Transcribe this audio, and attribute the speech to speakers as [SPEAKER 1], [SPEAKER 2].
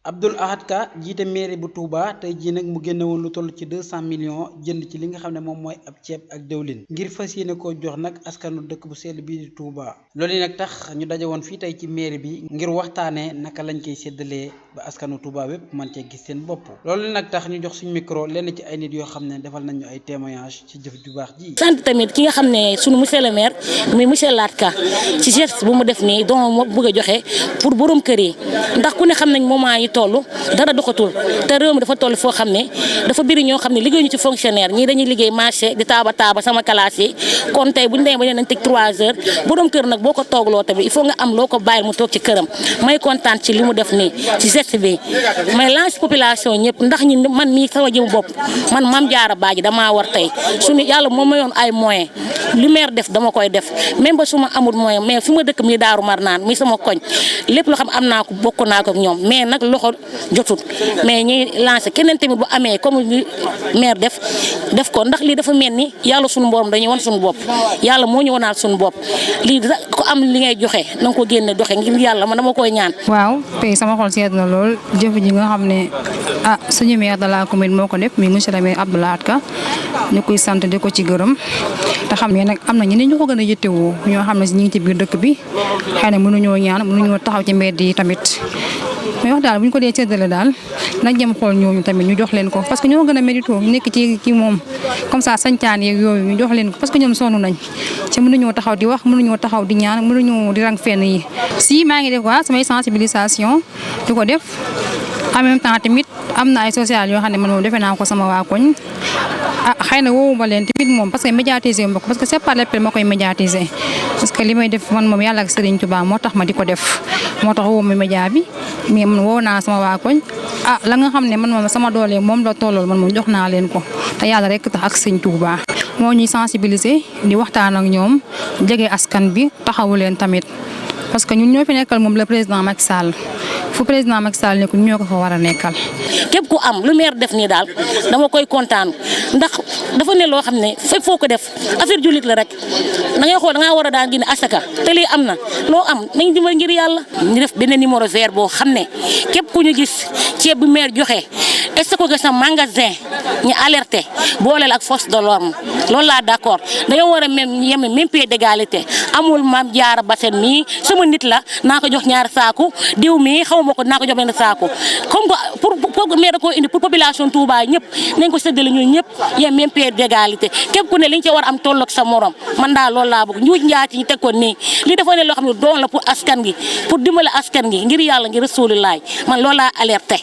[SPEAKER 1] Abdoul Ahad Ka jiite mairie bu Touba tey jii nag mu génne woon lu toll ci 200 millions jënd ci li nga xam ne moom mooy ab ceeb ak dëwlin ngir fas yéene koo jox nag askanu dëkk bu sell bii di Touba. loolu yi nag tax ñu daje woon fii tey ci mairie bi ngir waxtaanee naka lañ koy séddalee ba askanu Touba bépp mën cee gis seen bopp. loolu nag tax ñu jox suñu micro lenn ci ay nit yoo xam ne defal nañ ñu ay témoignages ci jëf ju baax ji.
[SPEAKER 2] sant tamit ki nga xam ne sunu monsieur le maire muy monsieur Laat Ka ci geste bu mu def nii don moo bëgg a joxe pour borom kër yi ndax ku ne xam nañ moment yi toll dara doxatul te réew mi dafa toll foo xam ne dafa bëri ñoo xam ne liggéeyuñu ci fonctionnaire ñii dañuy liggéey marché di taaba sama classe yi kon tey bu ñu demee ba nañ teg 3 heures borom kër nag boo ko toogloo tamit il faut nga am loo ko bàyyil mu toog ci këram may kontaan ci li mu def nii ci geste bi may lance population ñëpp ndax ñi man mii sama jëmu bopp man Mame Diarra Badji damaa war tey suñu yàlla moo mayoon ay moyen li maire def dama koy def même ba su ma amul moyen mais fi ma dëkk mi Daaru Marnaan mi sama koñ lépp loo xam am naa ko bokk naa ko ak ñoom mais nag loxo jotut mais ñuy lancé keneen tamit bu amee comme maire def ko ndax lii dafa mel ni yàlla suñu borom dañuy wan suñu bopp yàlla moo ñu wanaal suñu bopp lii ko am li ngay joxe na nga ko génne doxe ngir yàlla man dama koy ñaan.
[SPEAKER 3] waaw tey sama xol seet na lool jëf ji nga xam ne suñu maire de la commune moo ko def mi monsieur le maire Abdoul Ahad Ka ñu koy sant di ko ci gërëm te xam ne nag am na ñeneen ñu ko gën a yittewoo ñoo xam ne si ñu ngi ci biir dëkk bi xëy na mënuñoo ñaan mënuñoo taxaw ci mbedd yi tamit mais wax daal bu ñu ko dee séddale daal nañ jëm xool ñooñu tamit ñu jox leen ko parce que ñoo gën a mérito ñu nekk ci moom comme ça sañcaan yeeg yooyu ñu jox leen ko parce que ñoom sonn nañ ci mënuñoo taxaw di wax mënuñoo taxaw di ñaan mënuñoo di rang fenn yi si maa ngi def waa samay sensibilisation di ko def en même temps tamit am na ay social yoo xam ne man moom defe naa ko sama waa koñ xëy na woowu ma leen tamit moom parce que médiatiser ma ko parce que c'est pas l'appel ma koy médiatiser parce que li may def man moom yàlla ak Serigne Touba moo tax ma di ko def moo tax woo ma média bi mais man woo naa sama waa koñ la nga xam ne man moom sama doole moom la tollool man moom jox naa leen ko te yàlla rek tax ak Serigne Touba moo ñuy sensibiliser di waxtaan ak ñoom jege askan bi taxawu leen tamit parce que ñun ñoo fi nekkal moom le président Macky Sall fu président Macky Sall nekk ñoo ko fa war a nekkal.
[SPEAKER 2] képp ku am lu maire def nii daal dama koy kontaan ndax dafa ne loo xam ne fépp foo ko def affaire jullit la rek da ngay xool da ngaa war a daan génne asaka te lii am na loo am nañ dimbali ngir yàlla. ñu def benn numéro vert boo xam ne képp ku ñu gis ceeb bu maire joxe est-ce que sa magasin ñu alerté booleel ak force de l'ordre loolu laa d'accord dañoo war a même pied d'égalité amul Mame Diarra Bassène mii sama nit la naa ko jox ñaari saaku diw mii xamuma ko naa ko jox benn saaku comme pour maire da koo indi pour population Touba ñëpp nañ ko séddale ñun ñëpp yem même pied d'égalité képp ku ne li nga ci war am tolloog sa morom man daal loolu laa bëgg njuuj njaat ci ñu teg ko nii li dafa ne loo xam ne doon la pour askan gi pour dimbale askan gi ngir yàlla ngir Rasuulullaah man loolu laa alerté